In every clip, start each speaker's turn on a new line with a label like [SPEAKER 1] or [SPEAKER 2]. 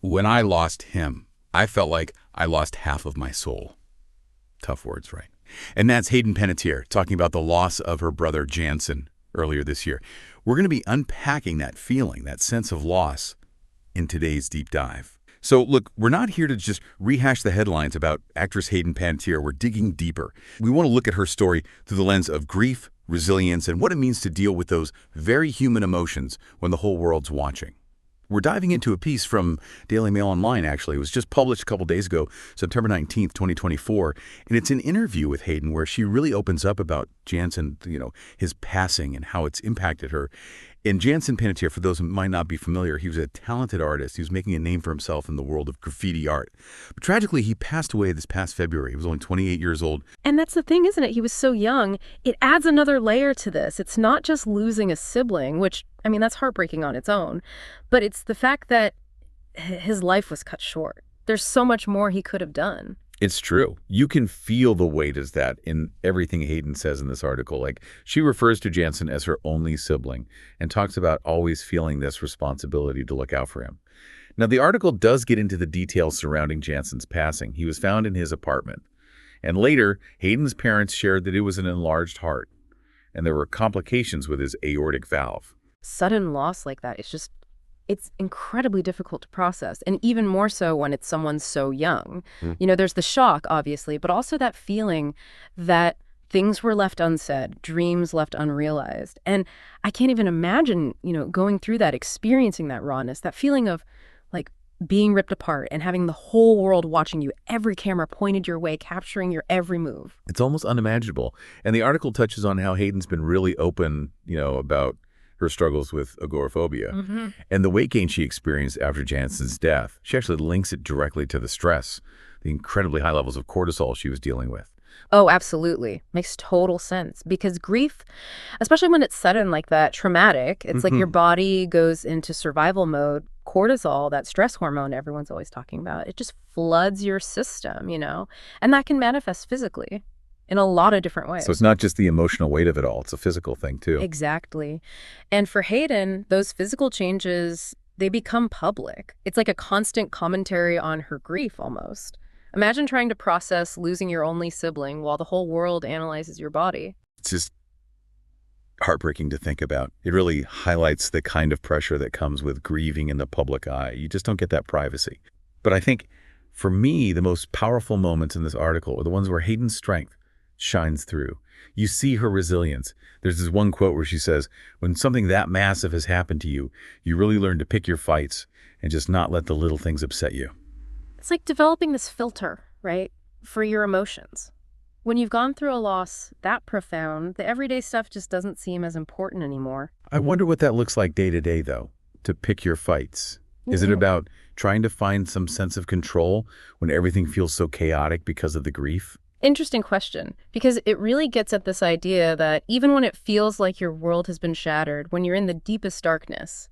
[SPEAKER 1] When I lost him, I felt like I lost half of my soul. Tough words, right? And that's Hayden Panettiere talking about the loss of her brother Jansen earlier this year. We're going to be unpacking that feeling, that sense of loss, in today's deep dive. So look, we're not here to just rehash the headlines about actress Hayden Panettiere. We're digging deeper. We want to look at her story through the lens of grief, resilience, and what it means to deal with those very human emotions when the whole world's watching. We're diving into a piece from Daily Mail Online, actually. It was just published a couple days ago, September 19th, 2024. And it's an interview with Hayden where she really opens up about Jansen, his passing and how it's impacted her. And Jansen Panettiere, for those who might not be familiar, he was a talented artist. He was making a name for himself in the world of graffiti art. But tragically, he passed away this past February. He was only 28 years old.
[SPEAKER 2] And that's the thing, isn't it? He was so young. It adds another layer to this. It's not just losing a sibling, which, that's heartbreaking on its own. But it's the fact that his life was cut short. There's so much more he could have done.
[SPEAKER 1] It's true. You can feel the weight as that in everything Hayden says in this article. Like, she refers to Jansen as her only sibling and talks about always feeling this responsibility to look out for him. Now, the article does get into the details surrounding Jansen's passing. He was found in his apartment. And later, Hayden's parents shared that it was an enlarged heart, and there were complications with his aortic valve.
[SPEAKER 2] Sudden loss like that, it's incredibly difficult to process, and even more so when it's someone so young. There's the shock, obviously, but also that feeling that things were left unsaid, dreams left unrealized. And I can't even imagine, going through that, experiencing that rawness, that feeling of, like, being ripped apart and having the whole world watching you, every camera pointed your way, capturing your every move.
[SPEAKER 1] It's almost unimaginable. And the article touches on how Hayden's been really open, about her struggles with agoraphobia and the weight gain she experienced after Jansen's death. She actually links it directly to the stress, the incredibly high levels of cortisol she was dealing with.
[SPEAKER 2] Oh, absolutely. Makes total sense. Because grief, especially when it's sudden like that, traumatic, it's like your body goes into survival mode. Cortisol, that stress hormone everyone's always talking about, it just floods your system, and that can manifest physically in a lot of different ways.
[SPEAKER 1] So it's not just the emotional weight of it all. It's a physical thing, too.
[SPEAKER 2] Exactly. And for Hayden, those physical changes, they become public. It's like a constant commentary on her grief, almost. Imagine trying to process losing your only sibling while the whole world analyzes your body.
[SPEAKER 1] It's just heartbreaking to think about. It really highlights the kind of pressure that comes with grieving in the public eye. You just don't get that privacy. But I think, for me, the most powerful moments in this article are the ones where Hayden's strength shines through. You see her resilience. There's this one quote where she says, when something that massive has happened to you, you really learn to pick your fights and just not let the little things upset you.
[SPEAKER 2] It's like developing this filter, right, for your emotions. When you've gone through a loss that profound, the everyday stuff just doesn't seem as important anymore.
[SPEAKER 1] I wonder what that looks like day to day, though, to pick your fights. Is it about trying to find some sense of control when everything feels so chaotic because of the grief?
[SPEAKER 2] Interesting question, because it really gets at this idea that even when it feels like your world has been shattered, when you're in the deepest darkness,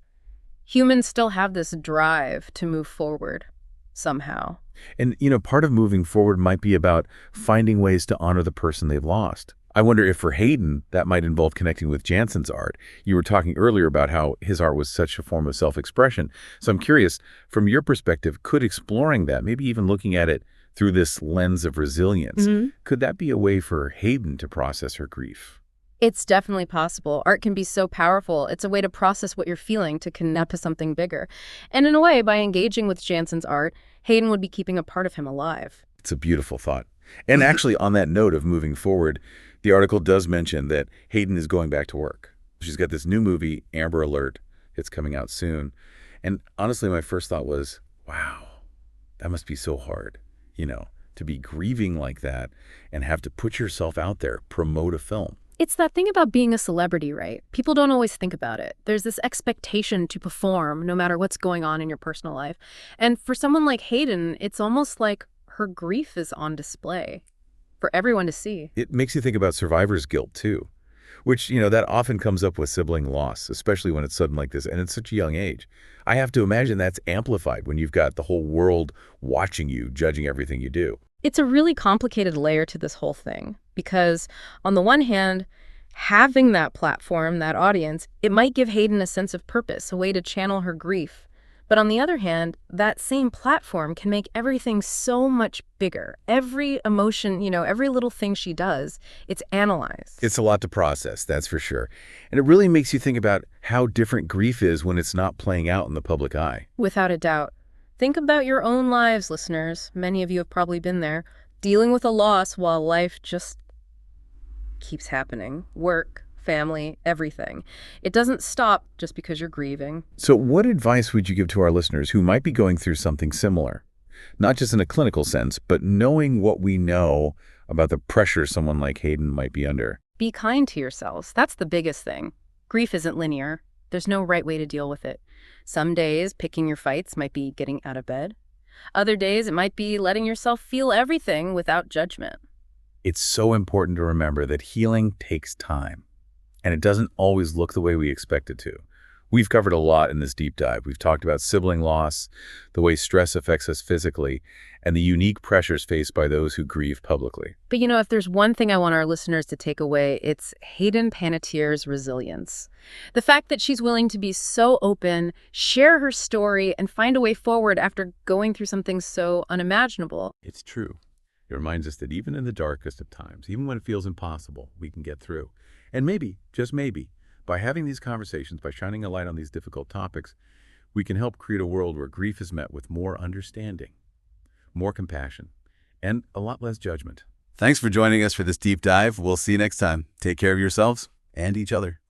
[SPEAKER 2] humans still have this drive to move forward somehow.
[SPEAKER 1] And, part of moving forward might be about finding ways to honor the person they've lost. I wonder if for Hayden, that might involve connecting with Jansen's art. You were talking earlier about how his art was such a form of self-expression. So I'm curious, from your perspective, could exploring that, maybe even looking at it through this lens of resilience, could that be a way for Hayden to process her grief?
[SPEAKER 2] It's definitely possible. Art can be so powerful. It's a way to process what you're feeling, to connect to something bigger. And in a way, by engaging with Jansen's art, Hayden would be keeping a part of him alive.
[SPEAKER 1] It's a beautiful thought. And actually, on that note of moving forward, the article does mention that Hayden is going back to work. She's got this new movie, Amber Alert. It's coming out soon. And honestly, my first thought was, wow, that must be so hard, to be grieving like that and have to put yourself out there, promote a film.
[SPEAKER 2] It's that thing about being a celebrity, right? People don't always think about it. There's this expectation to perform no matter what's going on in your personal life. And for someone like Hayden, it's almost like her grief is on display for everyone to see.
[SPEAKER 1] It makes you think about survivor's guilt, too, which, that often comes up with sibling loss, especially when it's sudden like this, and at such a young age. I have to imagine that's amplified when you've got the whole world watching you, judging everything you do.
[SPEAKER 2] It's a really complicated layer to this whole thing, because on the one hand, having that platform, that audience, it might give Hayden a sense of purpose, a way to channel her grief. But on the other hand, that same platform can make everything so much bigger. Every emotion, every little thing she does, it's analyzed.
[SPEAKER 1] It's a lot to process, that's for sure. And it really makes you think about how different grief is when it's not playing out in the public eye.
[SPEAKER 2] Without a doubt. Think about your own lives, listeners. Many of you have probably been there, dealing with a loss while life just keeps happening. Work, family, everything. It doesn't stop just because you're grieving.
[SPEAKER 1] So what advice would you give to our listeners who might be going through something similar? Not just in a clinical sense, but knowing what we know about the pressure someone like Hayden might be under.
[SPEAKER 2] Be kind to yourselves. That's the biggest thing. Grief isn't linear. There's no right way to deal with it. Some days, picking your fights might be getting out of bed. Other days, it might be letting yourself feel everything without judgment.
[SPEAKER 1] It's so important to remember that healing takes time, and it doesn't always look the way we expect it to. We've covered a lot in this deep dive. We've talked about sibling loss, the way stress affects us physically, and the unique pressures faced by those who grieve publicly.
[SPEAKER 2] But if there's one thing I want our listeners to take away, it's Hayden Panettiere's resilience. The fact that she's willing to be so open, share her story, and find a way forward after going through something so unimaginable.
[SPEAKER 1] It's true. It reminds us that even in the darkest of times, even when it feels impossible, we can get through. And maybe, just maybe, by having these conversations, by shining a light on these difficult topics, we can help create a world where grief is met with more understanding, more compassion, and a lot less judgment. Thanks for joining us for this deep dive. We'll see you next time. Take care of yourselves and each other.